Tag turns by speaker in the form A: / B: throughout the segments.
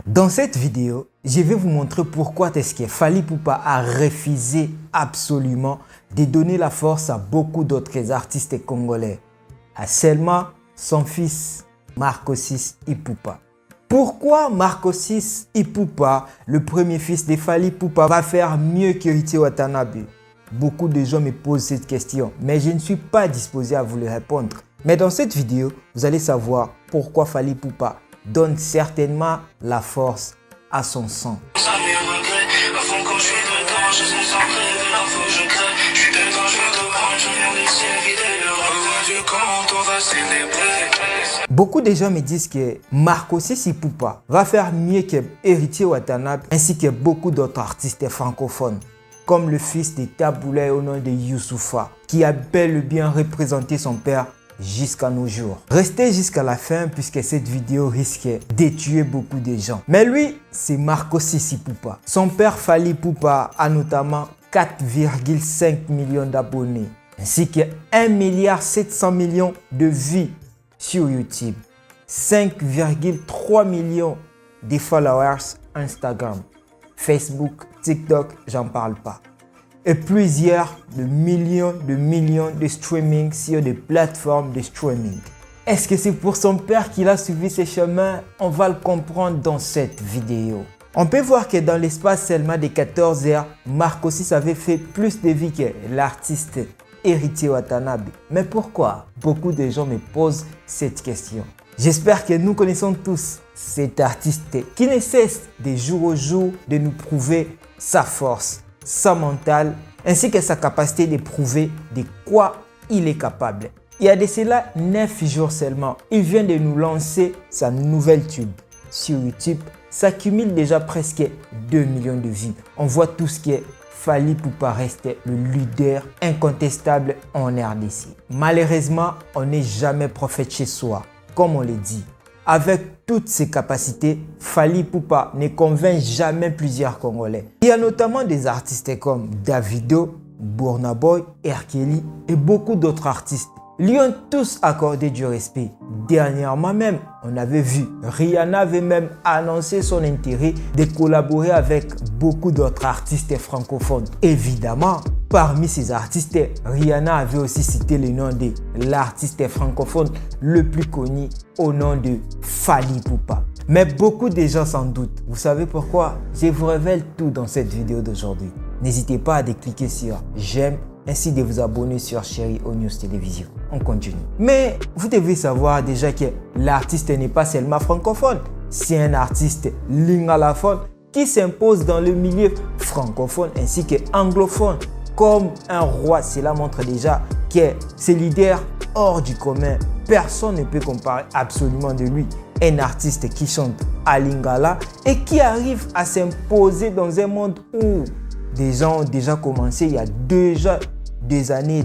A: Dans cette vidéo, je vais vous montrer pourquoi est-ce que Fally Ipupa a refusé absolument de donner la force à beaucoup d'autres artistes congolais, à seulement son fils Marcossis Ipupa. Pourquoi Marcossis Ipupa, le premier fils de Fally Ipupa, va faire mieux qu'Héritier Watanabe? Beaucoup de gens me posent cette question, mais je ne suis pas disposé à vous le répondre. Mais dans cette vidéo, vous allez savoir pourquoi Fally Ipupa donne certainement la force à son sang. Beaucoup de gens me disent que Marcossis Ipupa va faire mieux que Héritier Watanabe ainsi que beaucoup d'autres artistes francophones, comme le fils de Taboulay au nom de Youssoupha, qui a bel et bien représenté son père jusqu'à nos jours. Restez jusqu'à la fin puisque cette vidéo risque de tuer beaucoup de gens. Mais lui, c'est Marcossis Ipupa. Son père Fally Ipupa a notamment 4,5 millions d'abonnés ainsi que 1,7 milliard de vues sur YouTube, 5,3 millions de followers Instagram, Facebook, TikTok, j'en parle pas. Et plusieurs de millions de streaming sur des plateformes de streaming. Est-ce que c'est pour son père qu'il a suivi ce chemin? On va le comprendre dans cette vidéo. On peut voir que dans l'espace seulement de 14 heures, Marcossis avait fait plus de vues que l'artiste Héritier Watanabe. Mais pourquoi? Beaucoup de gens me posent cette question. J'espère que nous connaissons tous cet artiste qui ne cesse de jour au jour de nous prouver sa force, sa mental, ainsi que sa capacité de prouver de quoi il est capable. Il y a de cela 9 jours seulement, il vient de nous lancer sa nouvelle tube sur YouTube. Ça cumule déjà presque 2 millions de vues. On voit tout ce qui est Fally Ipupa reste le leader incontestable en RDC. Malheureusement, on n'est jamais prophète chez soi, comme on le dit. Avec toutes ses capacités, Fally Ipupa ne convainc jamais plusieurs Congolais. Il y a notamment des artistes comme Davido, Burna Boy, R. Kelly et beaucoup d'autres artistes. Lui ont tous accordé du respect. Dernièrement même, on avait vu, Rihanna avait même annoncé son intérêt de collaborer avec beaucoup d'autres artistes francophones. Évidemment, parmi ces artistes, Rihanna avait aussi cité le nom de l'artiste francophone le plus connu au nom de Fally Ipupa. Mais beaucoup de gens s'en doutent. Vous savez pourquoi? Je vous révèle tout dans cette vidéo d'aujourd'hui. N'hésitez pas à cliquer sur j'aime ainsi de vous abonner sur Chéri News Télévision. On continue. Mais vous devez savoir déjà que l'artiste n'est pas seulement francophone. C'est un artiste lingalaphone qui s'impose dans le milieu francophone ainsi que anglophone. Comme un roi, cela montre déjà que c'est leader hors du commun. Personne ne peut comparer absolument de lui. Un artiste qui chante à lingala et qui arrive à s'imposer dans un monde où des gens ont déjà commencé il y a déjà des années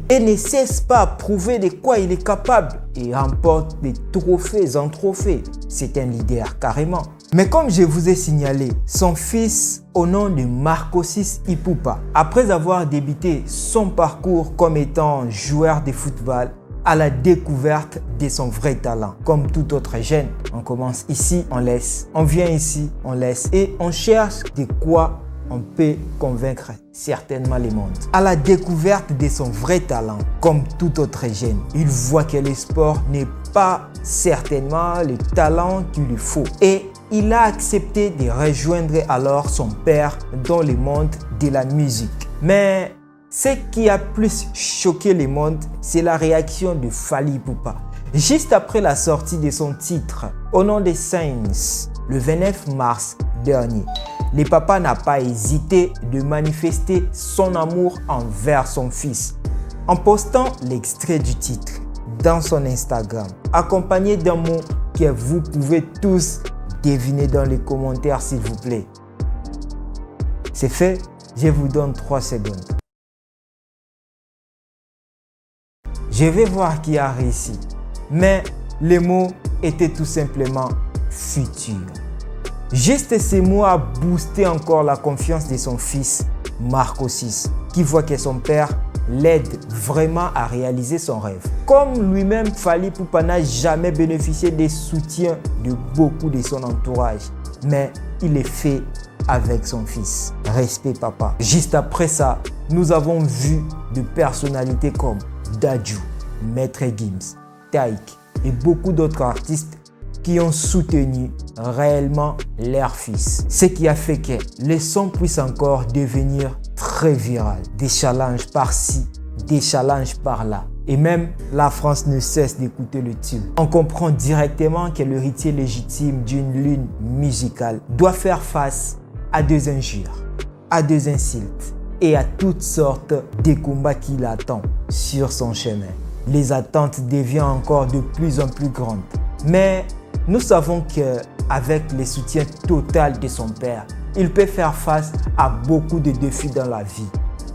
A: et ne cesse pas à prouver de quoi il est capable et remporte des trophées en trophées. C'est un leader carrément. Mais comme je vous ai signalé, son fils au nom de Marcossis Ipupa, après avoir débuté son parcours comme étant joueur de football, à la découverte de son vrai talent. Comme tout autre jeune, on commence ici, on laisse, on vient ici, on laisse et on cherche de quoi on peut convaincre certainement le monde. À la découverte de son vrai talent, comme tout autre jeune, il voit que le sport n'est pas certainement le talent qu'il lui faut. Et il a accepté de rejoindre alors son père dans le monde de la musique. Mais ce qui a plus choqué le monde, c'est la réaction de Fally Ipupa. Juste après la sortie de son titre, au nom des Saints, le 29 mars dernier, le papa n'a pas hésité de manifester son amour envers son fils en postant l'extrait du titre dans son Instagram, accompagné d'un mot que vous pouvez tous deviner dans les commentaires s'il vous plaît. C'est fait, je vous donne 3 secondes. Je vais voir qui a réussi, mais les mots étaient tout simplement futur. Juste ces mots a boosté encore la confiance de son fils Marcossis, qui voit que son père l'aide vraiment à réaliser son rêve. Comme lui-même, Fally Ipupa n'a jamais bénéficié des soutiens de beaucoup de son entourage. mais il est fait avec son fils. Respect papa. Juste après ça, nous avons vu de personnalités comme Dadju, Maître Gims, Taïk et beaucoup d'autres artistes qui ont soutenu réellement leur fils. Ce qui a fait que les sons puissent encore devenir très viral. Des challenges par-ci, des challenges par-là. Et même la France ne cesse d'écouter le tube. On comprend directement que l'héritier légitime d'une lune musicale doit faire face à des injures, à des insultes et à toutes sortes de combats qui l'attendent sur son chemin. Les attentes deviennent encore de plus en plus grandes. Mais nous savons qu'avec le soutien total de son père, il peut faire face à beaucoup de défis dans la vie.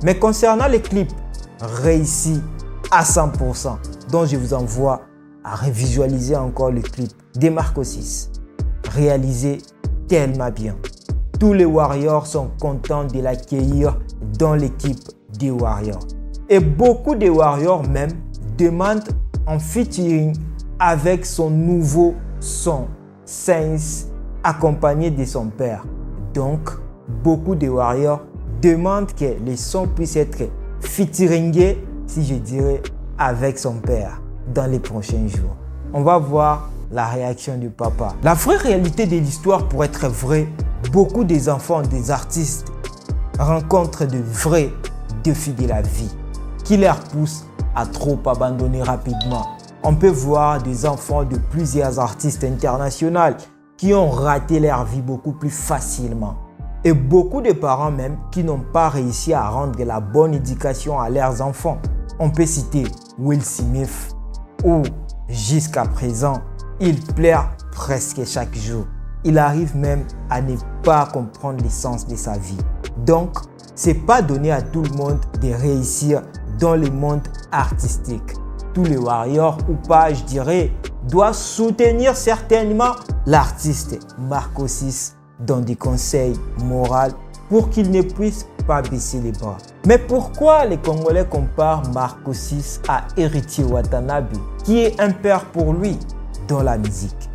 A: Mais concernant les clips réussis à 100%, dont je vous envoie à revisualiser encore le clip de Marco 6, réalisé tellement bien. Tous les Warriors sont contents de l'accueillir dans l'équipe des Warriors. Et beaucoup de Warriors même demandent en featuring avec son nouveau son Saints accompagné de son père. Donc, beaucoup de Warriors demandent que les sons puissent être featuringés, si je dirais, avec son père dans les prochains jours. On va voir la réaction du papa. La vraie réalité de l'histoire, pour être vraie, beaucoup des enfants des artistes rencontrent de vrais défis de la vie qui leur poussent à trop abandonner rapidement. On peut voir des enfants de plusieurs artistes internationaux qui ont raté leur vie beaucoup plus facilement. Et beaucoup de parents même qui n'ont pas réussi à rendre la bonne éducation à leurs enfants. On peut citer Will Smith où jusqu'à présent, il pleure presque chaque jour. Il arrive même à ne pas comprendre l'essence de sa vie. Donc, c'est pas donné à tout le monde de réussir dans le monde artistique. Tous les Warriors ou pas, je dirais, doivent soutenir certainement l'artiste Marco 6 dans des conseils moraux pour qu'il ne puisse pas baisser les bras. Mais pourquoi les Congolais comparent Marco 6 à Héritier Watanabe, qui est un père pour lui dans la musique?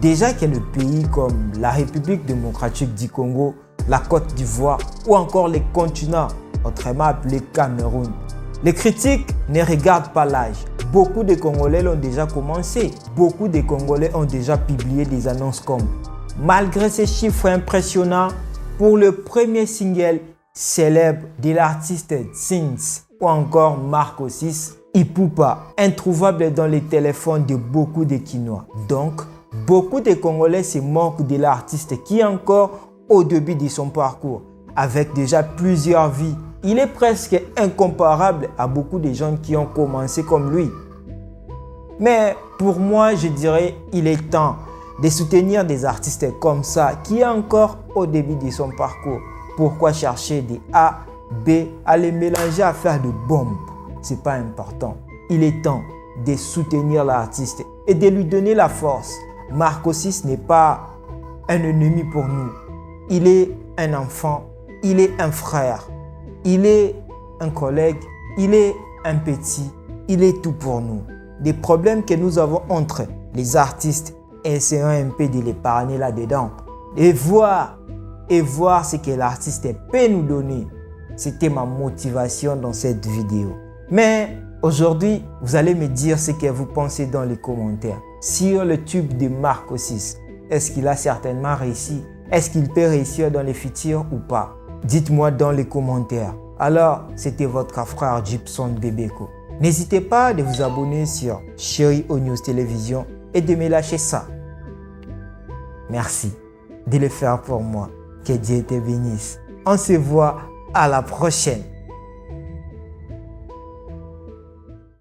A: Déjà que le pays comme la République démocratique du Congo, la Côte d'Ivoire ou encore les continents, autrement appelés Cameroun, les critiques ne regardent pas l'âge. Beaucoup de Congolais l'ont déjà commencé. Beaucoup de Congolais ont déjà publié des annonces comme « Malgré ces chiffres impressionnants, pour le premier single célèbre de l'artiste Sins ou encore Marco 6, Ipupa, introuvable dans les téléphones de beaucoup de Kinois. » Donc, beaucoup de Congolais se moquent de l'artiste qui est encore au début de son parcours, avec déjà plusieurs vies. Il est presque incomparable à beaucoup de gens qui ont commencé comme lui. Mais pour moi, je dirais il est temps de soutenir des artistes comme ça qui est encore au début de son parcours. Pourquoi chercher des A, B, à les mélanger à faire de bombes? C'est pas important. Il est temps de soutenir l'artiste et de lui donner la force. Marco 6 n'est pas un ennemi pour nous. Il est un enfant, il est un frère, il est un collègue, il est un petit, il est tout pour nous. Des problèmes que nous avons entre les artistes, essayons un peu de les parrainer là-dedans et voir ce que l'artiste peut nous donner. C'était ma motivation dans cette vidéo. Mais aujourd'hui, vous allez me dire ce que vous pensez dans les commentaires sur le tube de Marco 6. Est-ce qu'il a certainement réussi? Est-ce qu'il peut réussir dans les futurs ou pas? Dites-moi dans les commentaires. Alors, c'était votre frère Gibson Bebeko. N'hésitez pas de vous abonner sur Chéri News Télévision et de me lâcher ça. Merci de le faire pour moi. Que Dieu te bénisse. On se voit à la prochaine.